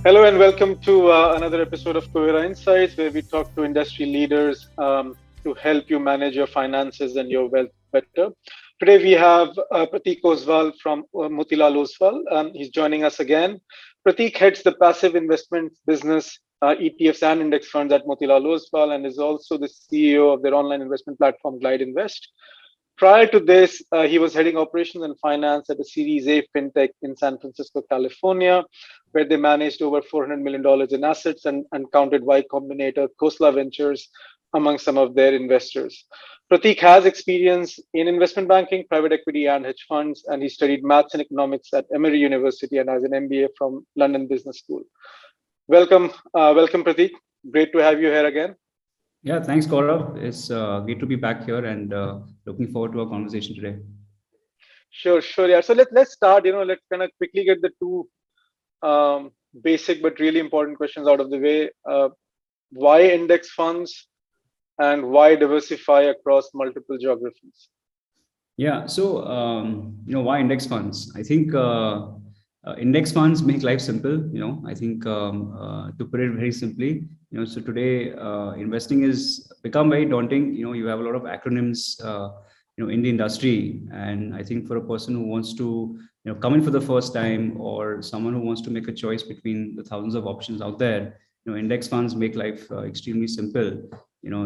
Hello and welcome to another episode of Kuvera Insights, where we talk to industry leaders to help you manage your finances and your wealth better. Today we have Pratik Oswal from Motilal Oswal. He's joining us again. Pratik heads the passive investment business, ETFs and index funds at Motilal Oswal, and is also the CEO of their online investment platform Glide Invest. Prior to this, he was heading operations and finance at a Series A fintech in San Francisco, California, where they managed over $400 million in assets and counted Y Combinator, Khosla Ventures among some of their investors. Pratik has experience in investment banking, private equity, and hedge funds, and he studied maths and economics at Emory University and has an MBA from London Business School. Welcome, Pratik. Great to have you here again. Yeah, thanks, Gaurav. It's great to be back here and looking forward to our conversation today. Sure, yeah. So let's start. Let's kind of quickly get the two basic but really important questions out of the way. Why index funds and why diversify across multiple geographies? Yeah, so why index funds? I think index funds make life simple. I think to put it very simply, so today investing is become very daunting. You have a lot of acronyms, in the industry, and I think for a person who wants to, come in for the first time, or someone who wants to make a choice between the thousands of options out there, index funds make life extremely simple.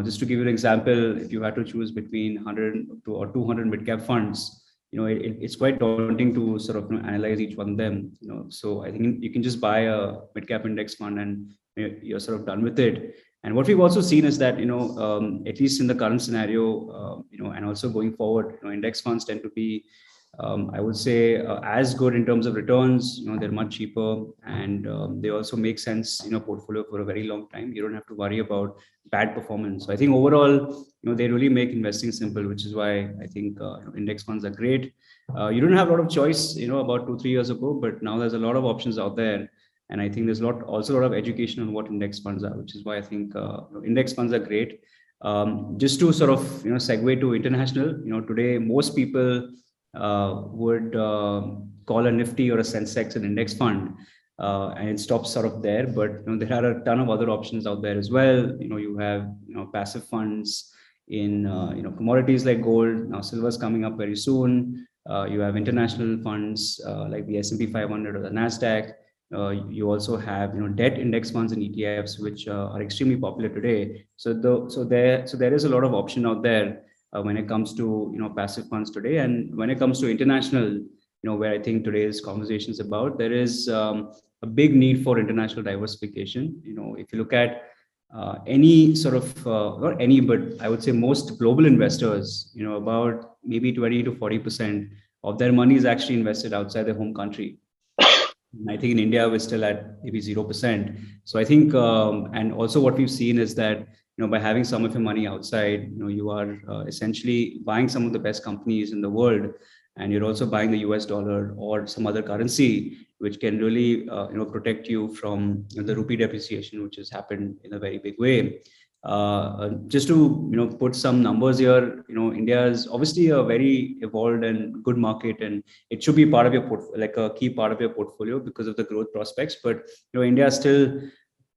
Just to give you an example, if you had to choose between 100 to or 200 mid cap funds, it's quite daunting to sort of analyze each one of them. So I think you can just buy a mid cap index fund and you're sort of done with it. And what we've also seen is that at least in the current scenario, and also going forward, index funds tend to be, I would say, as good in terms of returns. They're much cheaper, and they also make sense in a portfolio for a very long time. You don't have to worry about bad performance. So I think overall, they really make investing simple, which is why I think index funds are great. You don't have a lot of choice, about 2-3 years ago, but now there's a lot of options out there. And I think there's also a lot of education on what index funds are, which is why I think index funds are great. Just to sort of segue to international, today most people would call a Nifty or a Sensex an index fund, and it stops sort of there. But there are a ton of other options out there as well. You have passive funds in commodities like gold. Now silver's coming up very soon. You have international funds like the S&P 500 or the Nasdaq. You also have debt index funds and ETFs, which are extremely popular today. So there is a lot of option out there when it comes to passive funds today. And when it comes to international, where I think today's conversation is about, there is a big need for international diversification. If you look at any sort of not any, but I would say most global investors, about maybe 20 to 40% of their money is actually invested outside their home country. I think in India we're still at maybe 0%. So I think, and also what we've seen is that by having some of your money outside, you are essentially buying some of the best companies in the world, and you're also buying the US dollar or some other currency, which can really protect you from the rupee depreciation, which has happened in a very big way. Just to put some numbers here, India is obviously a very evolved and good market, and it should be part of your like a key part of your portfolio because of the growth prospects. But India is still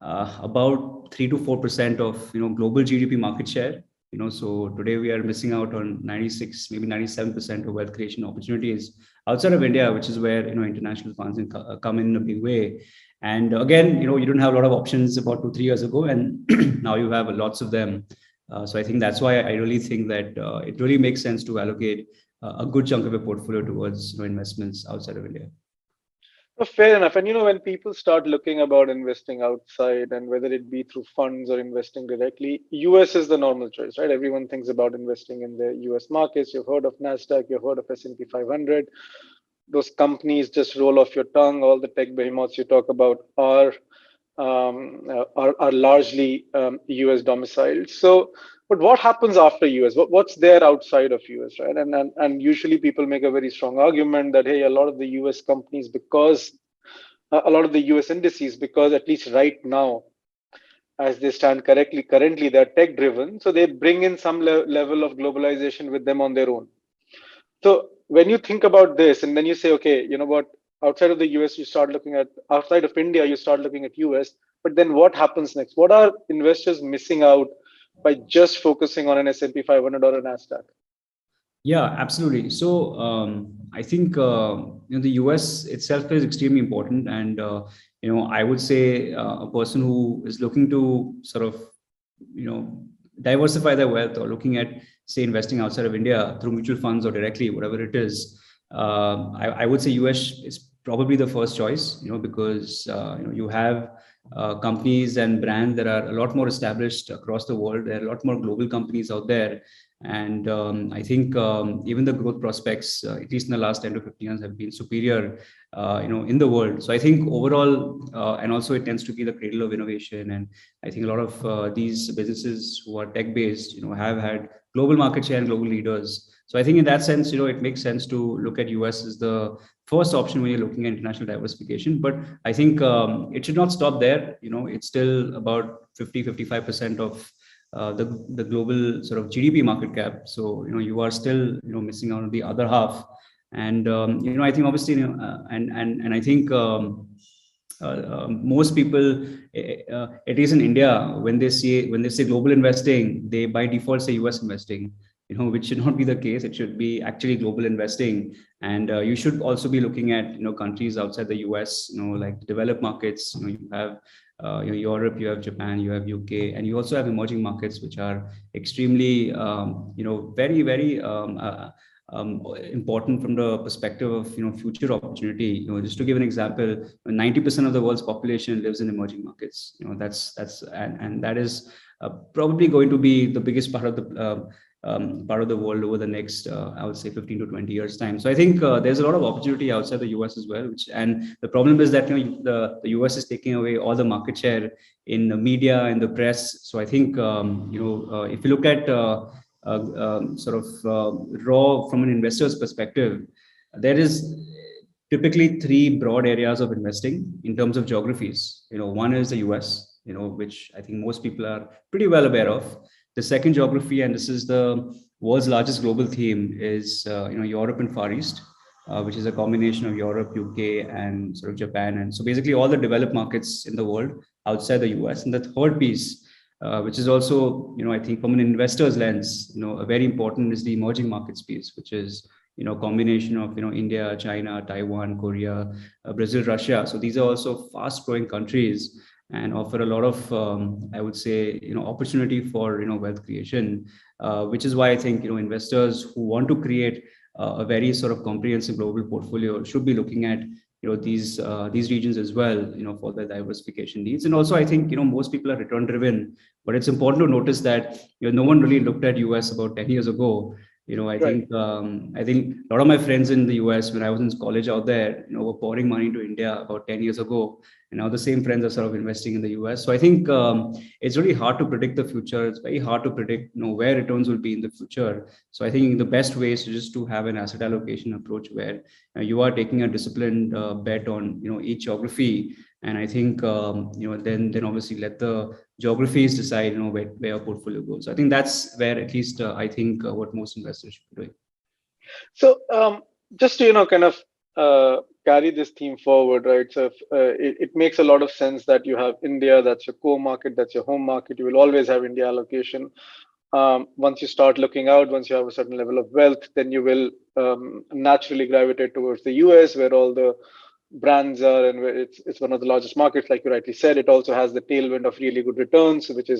about 3 to 4% of global GDP market share. So today we are missing out on 96, maybe 97% of wealth creation opportunities outside of India, which is where international funds come in a big way. And again, you don't have a lot of options about 2-3 years ago, and now you have lots of them. So I think that's why I really think that it really makes sense to allocate a good chunk of your portfolio towards investments outside of India. Fair enough. And when people start looking about investing outside, and whether it be through funds or investing directly, US is the normal choice, right? Everyone thinks about investing in the US markets. You've heard of Nasdaq, you've heard of S&P 500. Those companies just roll off your tongue. All the tech behemoths you talk about are largely US domiciled. So, but what happens after US? What's there outside of US, right? And usually people make a very strong argument that, hey, a lot of the US companies, because a lot of the US indices, because at least right now, as they stand currently they're tech driven, so they bring in some level of globalization with them on their own. So when you think about this, and then you say, okay, you know what, outside of the US, you start looking at outside of India, you start looking at US. But then what happens next? What are investors missing out by just focusing on an S&P 500 or a Nasdaq? Yeah, absolutely. So I think the US itself is extremely important, and I would say a person who is looking to sort of diversify their wealth, or looking at, say, investing outside of India through mutual funds or directly, whatever it is, I would say US is probably the first choice. Because you have companies and brands that are a lot more established across the world. There are a lot more global companies out there, and I think even the growth prospects, at least in the last 10 to 15 years, have been superior, in the world. So I think overall, and also it tends to be the cradle of innovation. And I think a lot of these businesses who are tech based, have had global market share and global leaders. So I think in that sense, it makes sense to look at US as the first option when you're looking at international diversification. But I think it should not stop there. It's still about 50-55% of the global sort of GDP market cap. So you are still missing out on the other half. And I think obviously and I think most people, at least in India, when they say global investing, they by default say US investing. Which should not be the case. It should be actually global investing, and you should also be looking at countries outside the US. Like developed markets. You have Europe, you have Japan, you have UK, and you also have emerging markets, which are extremely, very, very important from the perspective of future opportunity. Just to give an example, 90% of the world's population lives in emerging markets. That's and that is probably going to be the biggest part of the world over the next, I would say, 15 to 20 years time. So I think there's a lot of opportunity outside the US as well. And the problem is that the US is taking away all the market share in the media and the press. So I think if you look at sort of raw from an investor's perspective, there is typically three broad areas of investing in terms of geographies. One is the US, which I think most people are pretty well aware of. The second geography, and this is the world's largest global theme, is Europe and Far East, which is a combination of Europe, UK, and sort of Japan, and so basically all the developed markets in the world outside the US. And the third piece, which is also I think from an investor's lens, a very important, is the emerging markets piece, which is combination of India, China, Taiwan, Korea, Brazil, Russia. So these are also fast growing countries and offer a lot of I would say opportunity for wealth creation, which is why I think investors who want to create a very sort of comprehensive global portfolio should be looking at these regions as well, for their diversification needs. And also I think most people are return driven, but it's important to notice that no one really looked at US about 10 years ago. I think a lot of my friends in the US, when I was in college out there, were pouring money into India about 10 years ago. And now the same friends are sort of investing in the US. So I think it's really hard to predict the future. It's very hard to predict where returns will be in the future. So I think the best way is just to have an asset allocation approach where you are taking a disciplined bet on each geography. And I think then obviously let the geographies decide where your portfolio goes. So I think that's where at least I think what most investors should be doing. So just to kind of carry this theme forward, right? So it makes a lot of sense that you have India, that's your core market, that's your home market. You will always have India allocation. Once you start looking out, once you have a certain level of wealth, then you will naturally gravitate towards the US, where all the brands are, and where it's one of the largest markets, like you rightly said. It also has the tailwind of really good returns, which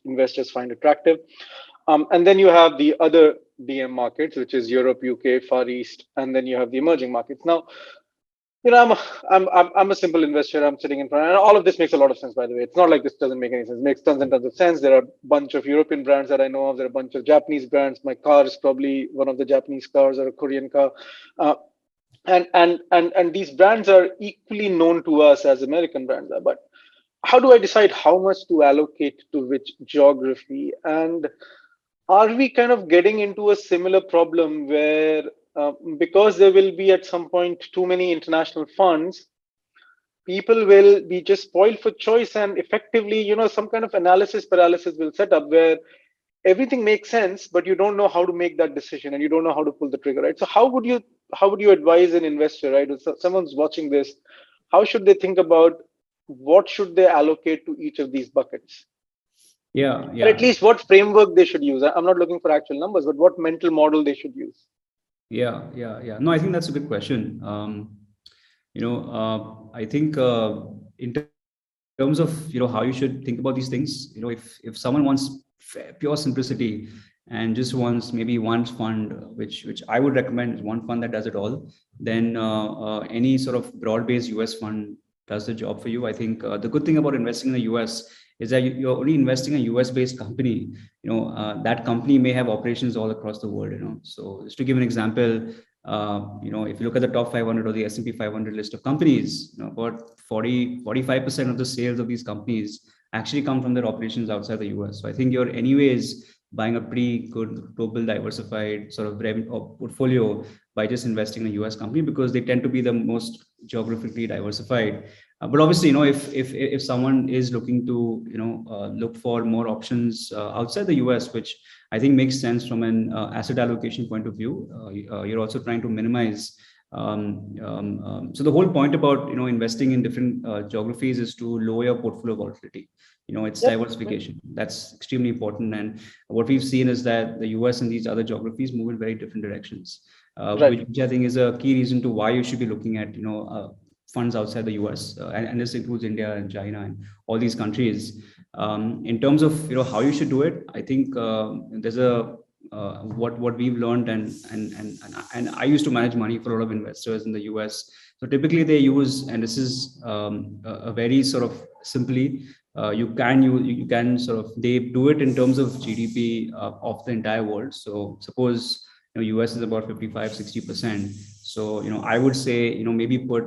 investors find attractive. And then you have the other DM markets, which is Europe, UK, Far East, and then you have the emerging markets. Now, I'm a simple investor. I'm sitting in front, and all of this makes a lot of sense. By the way, it's not like this doesn't make any sense. It makes tons and tons of sense. There are a bunch of European brands that I know of. There are a bunch of Japanese brands. My car is probably one of the Japanese cars or a Korean car. And these brands are equally known to us as American brands are. But how do I decide how much to allocate to which geography? And are we kind of getting into a similar problem where, because there will be at some point too many international funds, people will be just spoiled for choice, and effectively, some kind of analysis paralysis will set up where everything makes sense, but you don't know how to make that decision and you don't know how to pull the trigger, right? So how would you advise an investor, right? If someone's watching this, how should they think about what should they allocate to each of these buckets? Yeah, Or at yeah, least what framework they should use. I'm not looking for actual numbers, but what mental model they should use. yeah. No, I think that's a good question. I think in terms of how you should think about these things, if someone wants pure simplicity and just wants maybe one fund, which I would recommend is one fund that does it all, then any sort of broad-based US fund does the job for you. I think the good thing about investing in the US is that you're only investing in a US-based company. That company may have operations all across the world. So just to give an example, if you look at the top 500 or the S&P 500 list of companies, about 45% of the sales of these companies actually come from their operations outside the US. So I think you're anyways buying a pretty good global diversified sort of revenue portfolio by just investing in a US company, because they tend to be the most geographically diversified. But obviously, if someone is looking to look for more options outside the US, which I think makes sense from an asset allocation point of view, you're also trying to minimize. So the whole point about investing in different geographies is to lower your portfolio volatility. It's Yep. diversification. That's extremely important. And what we've seen is that the US and these other geographies move in very different directions, Right. which I think is a key reason to why you should be looking at funds outside the US, and this includes India and China and all these countries. In terms of how you should do it, I think there's a what we've learned, and I used to manage money for a lot of investors in the US. So typically they use, and this is a very sort of simply, you can sort of, they do it in terms of GDP of the entire world. So suppose US is about 55-60%. So I would say maybe put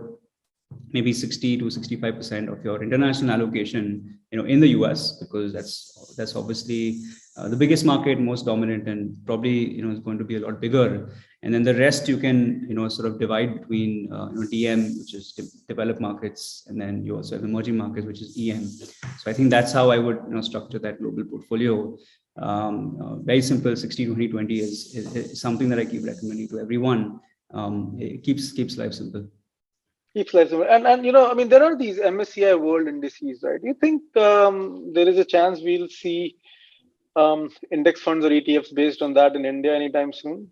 maybe 60 to 65% of your international allocation in the US, because that's obviously the biggest market, most dominant, and probably is going to be a lot bigger. And then the rest you can sort of divide between DM, which is developed markets, and then you also have emerging markets, which is EM. So I think that's how I would structure that global portfolio. Very simple. 60-20-20 is something that I keep recommending to everyone. It keeps life simple. Keeps life simple. And I mean, there are these MSCI World indices, right? Do you think there is a chance we'll see index funds or ETFs based on that in India anytime soon?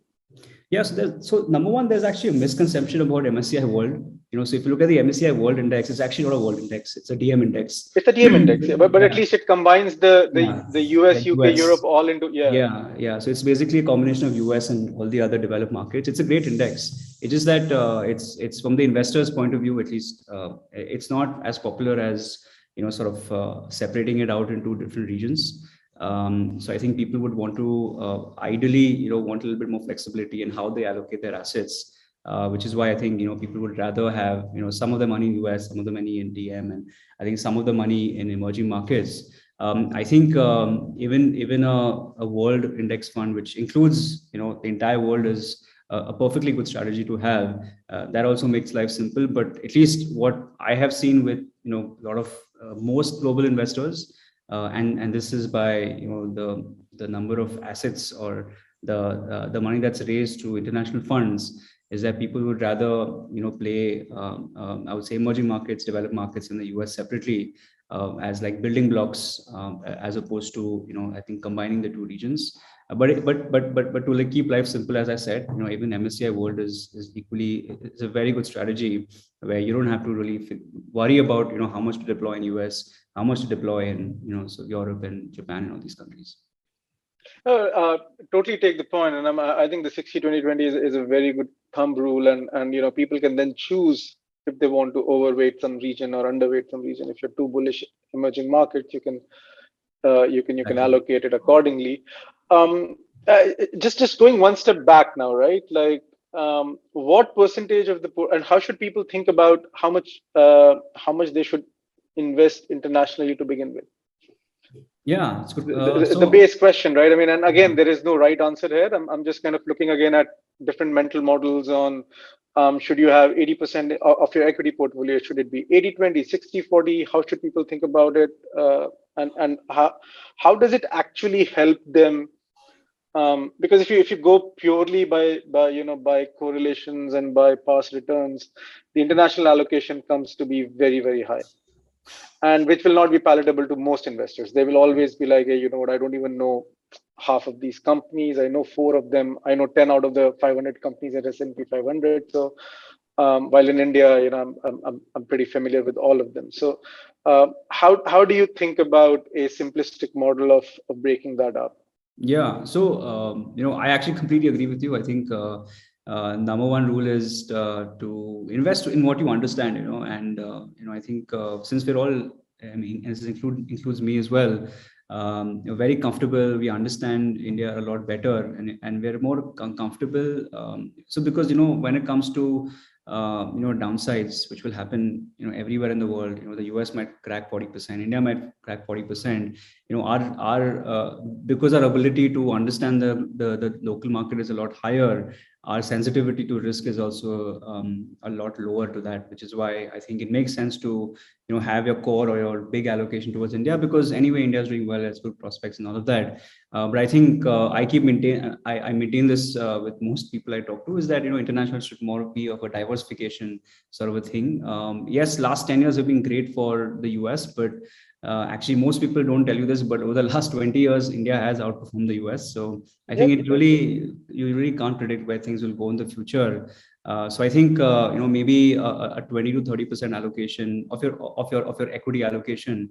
Yes. So number one, there's actually a misconception about MSCI World. So if you look at the MSCI World Index, it's actually not a World Index; it's a DM index. It's a DM index, yeah. But Yeah. at least it combines the The US, UK, Europe US. all into Yeah. So it's basically a combination of US and all the other developed markets. It's a great index. It's just that it's from the investor's point of view, at least, it's not as popular as sort of separating it out into different regions. So I think people would want to ideally want a little bit more flexibility in how they allocate their assets. Which is why I think people would rather have some of the money in US, some of the money in DM, and I think some of the money in emerging markets. I think even a world index fund, which includes the entire world, is a perfectly good strategy to have. That also makes life simple. But at least what I have seen with a lot of most global investors, and this is by the number of assets or the money that's raised through international funds, is that people would rather play I would say emerging markets, developed markets in the US separately, as like building blocks, as opposed to I think combining the two regions. But to like keep life simple, as I said, even MSCI World is equally, it's a very good strategy where you don't have to really worry about how much to deploy in US, how much to deploy in so Europe and Japan and all these countries. Totally take the point, and I think the 60-20-20 is a very good thumb rule, and people can then choose if they want to overweight some region or underweight some region. If you're too bullish emerging markets, you can allocate it accordingly. Just going one step back now, right? Like, what percentage of and how should people think about how much they should invest internationally to begin with? Yeah, it's good. The base question, right? I mean, and again, there is no right answer here. I'm just kind of looking again at different mental models on should you have 80% of your equity portfolio? Should it be 80-20, 60-40? How should people think about it? And how does it actually help them Because if you go purely by correlations and by past returns, the international allocation comes to be very, very high, and which will not be palatable to most investors. They will always be like, hey, you know what, I don't even know half of these companies. I know four of them. I know 10 out of the 500 companies at S&P 500. So while in India, I'm pretty familiar with all of them. So how do you think about a simplistic model of breaking that up? Yeah. So, I actually completely agree with you. I think number one rule is to invest in what you understand, and, I think since we're all, I mean, and this includes me as well, very comfortable. We understand India a lot better, and we're more comfortable. So because, when it comes to downsides which will happen everywhere in the world, the US might crack 40%, India might crack 40%. Our because our ability to understand the local market is a lot higher, our sensitivity to risk is also a lot lower to that, which is why I think it makes sense to have your core or your big allocation towards India, because anyway India is doing well, has good prospects and all of that. But I think I maintain this with most people I talk to, is that international should more be of a diversification sort of a thing. Yes, last 10 years have been great for the US, but actually most people don't tell you this, but over the last 20 years India has outperformed the US. So I think you really can't predict where things will go in the future. So I think maybe a 20 to 30% allocation of your equity allocation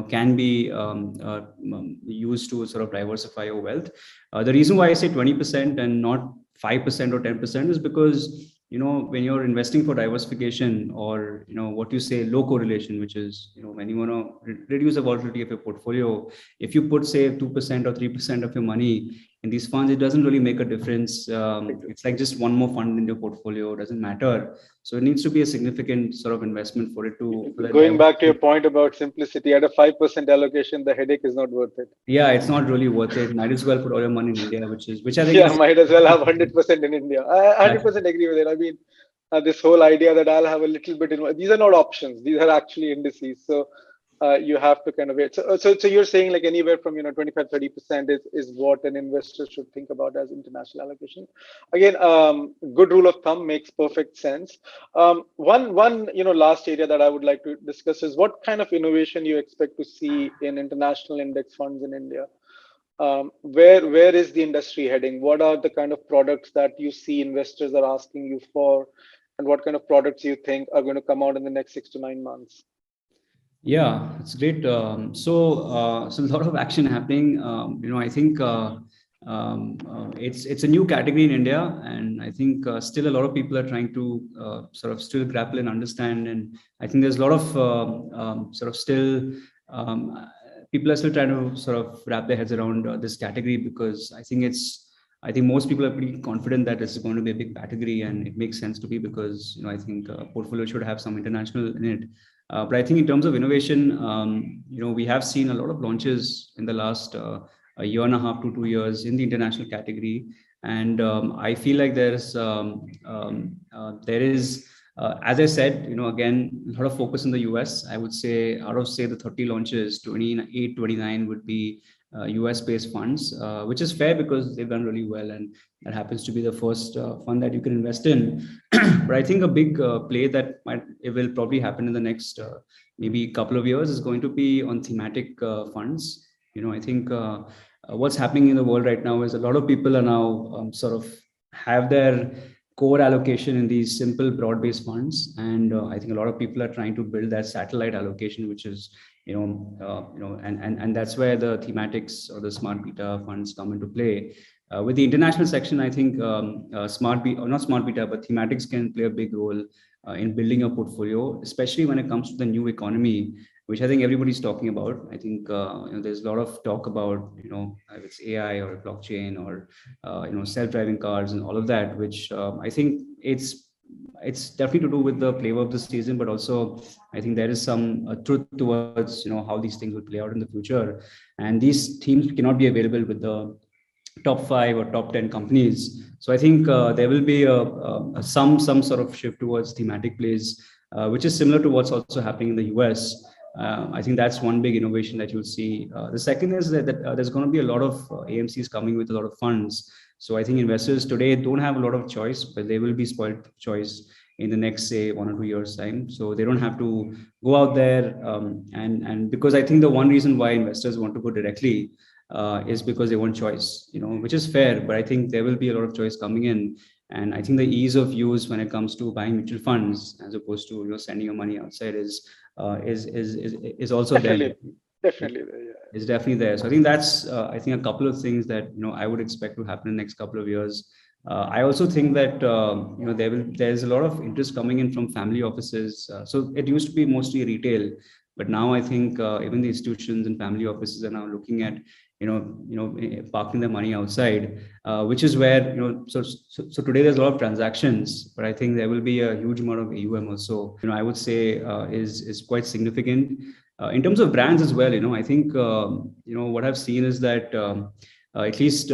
can be used to sort of diversify your wealth. The reason why I say 20% and not 5% or 10% is because when you're investing for diversification, or what you say low correlation, which is when you want to reduce the volatility of your portfolio, if you put say 2% or 3% of your money in these funds, it doesn't really make a difference. It's like just one more fund in your portfolio, doesn't matter. So it needs to be a significant sort of investment for it to Going back to your point about simplicity, at a 5% allocation, the headache is not worth it. Yeah, it's not really worth it. Might as well put all your money in India, which I think Yeah, is, might as well have 100% in India. I 100% agree with it. I mean, this whole idea that I'll have a little bit in, these are not options. These are actually indices. So you have to kind of wait. So you're saying like anywhere from 25-30% is what an investor should think about as international allocation. Again, good rule of thumb, makes perfect sense. One last area that I would like to discuss is what kind of innovation you expect to see in international index funds in India. Where is the industry heading? What are the kind of products that you see investors are asking you for, and what kind of products you think are going to come out in the next 6 to 9 months? yeah, it's great. So a lot of action happening. I think it's a new category in India, and I think still a lot of people are trying to sort of still grapple and understand. And I think there's a lot of sort of still people are still trying to sort of wrap their heads around this category, because I think most people are pretty confident that it's going to be a big category, and it makes sense to be, because I think portfolio should have some international in it. But I think in terms of innovation, we have seen a lot of launches in the last a year and a half to 2 years in the international category, and I feel like there is, as I said, again, a lot of focus in the US. I would say out of say the 30 launches, 28, 29 would be US based funds, which is fair because they've done really well, and that happens to be the first fund that you can invest in. But I think a big play that it will probably happen in the next maybe couple of years is going to be on thematic funds. I think what's happening in the world right now is a lot of people are now sort of have their core allocation in these simple broad-based funds, and I think a lot of people are trying to build that satellite allocation, which is and that's where the thematics or the smart beta funds come into play. With the international section, I think smart beta, or not smart beta, but thematics can play a big role in building a portfolio, especially when it comes to the new economy, which I think everybody's talking about. I think there's a lot of talk about if it's AI or blockchain or self-driving cars and all of that, which I think it's definitely to do with the flavor of the season, but also I think there is some truth towards how these things will play out in the future, and these themes cannot be available with the top 5 or top 10 companies. So I think there will be some sort of shift towards thematic plays, which is similar to what's also happening in the US. I think that's one big innovation that you'll see. The second is that there's going to be a lot of AMCs coming with a lot of funds. So I think investors today don't have a lot of choice, but they will be spoiled for choice in the next, say, 1 or 2 years time. So they don't have to go out there, and because I think the one reason why investors want to go directly is because they want choice, which is fair. But I think there will be a lot of choice coming in, and I think the ease of use when it comes to buying mutual funds as opposed to sending your money outside is also there. Definitely there, yeah. It's definitely there. So I think that's I think a couple of things that I would expect to happen in the next couple of years. I also think that there's a lot of interest coming in from family offices. So it used to be mostly retail, but now I think even the institutions and family offices are now looking at parking their money outside, which is where so today there's a lot of transactions, but I think there will be a huge amount of AUM also. I would say is quite significant. In terms of brands as well, I think what I've seen is that at least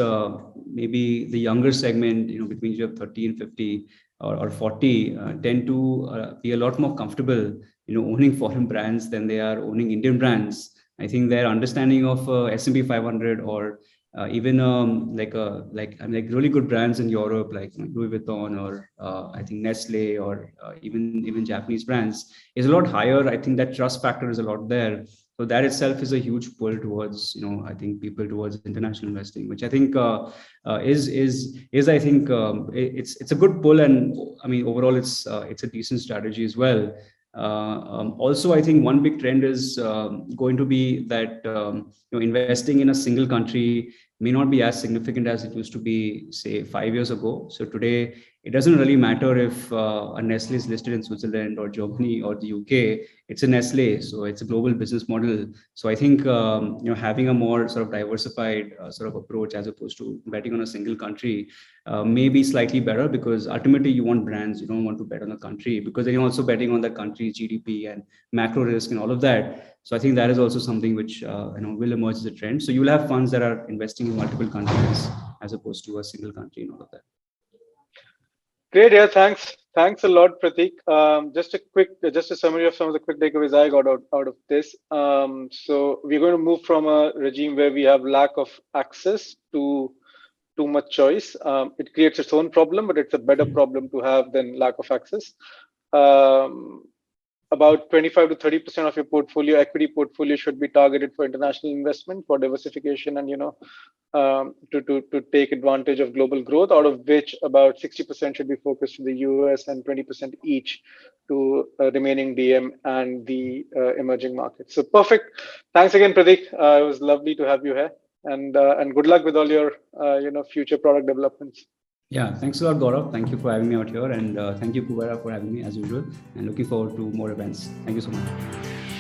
maybe the younger segment, between you have 30 and 50 or 40, tend to be a lot more comfortable, owning foreign brands than they are owning Indian brands. I think their understanding of S&P 500 or even like really good brands in Europe, like Louis Vuitton or I think Nestle or even Japanese brands is a lot higher. I think that trust factor is a lot there. So that itself is a huge pull towards, I think people towards international investing, which I think is I think it's a good pull, and I mean overall it's a decent strategy as well. Also, I think one big trend is going to be that investing in a single country may not be as significant as it used to be, say, 5 years ago. So today, it doesn't really matter if a Nestle is listed in Switzerland or Germany or the UK. It's a Nestle, so it's a global business model. So I think having a more sort of diversified sort of approach as opposed to betting on a single country may be slightly better, because ultimately you want brands. You don't want to bet on a country, because then you're also betting on the country's GDP and macro risk and all of that. So I think that is also something which will emerge as a trend. So you'll have funds that are investing in multiple countries as opposed to a single country and all of that. Great, yeah, thanks a lot, Pratik. Just a summary of some of the quick takeaways I got out of this. So we're going to move from a regime where we have lack of access to too much choice. It creates its own problem, but it's a better problem to have than lack of access. About 25 to 30% of your equity portfolio should be targeted for international investment, for diversification, and to take advantage of global growth, out of which about 60% should be focused to the US and 20% each to remaining DM and the emerging markets. So perfect. Thanks again, Pratik. It was lovely to have you here, and good luck with all your future product developments. Yeah, thanks a lot, Gaurav. Thank you for having me out here, and thank you, Kuvera, for having me as usual. And looking forward to more events. Thank you so much.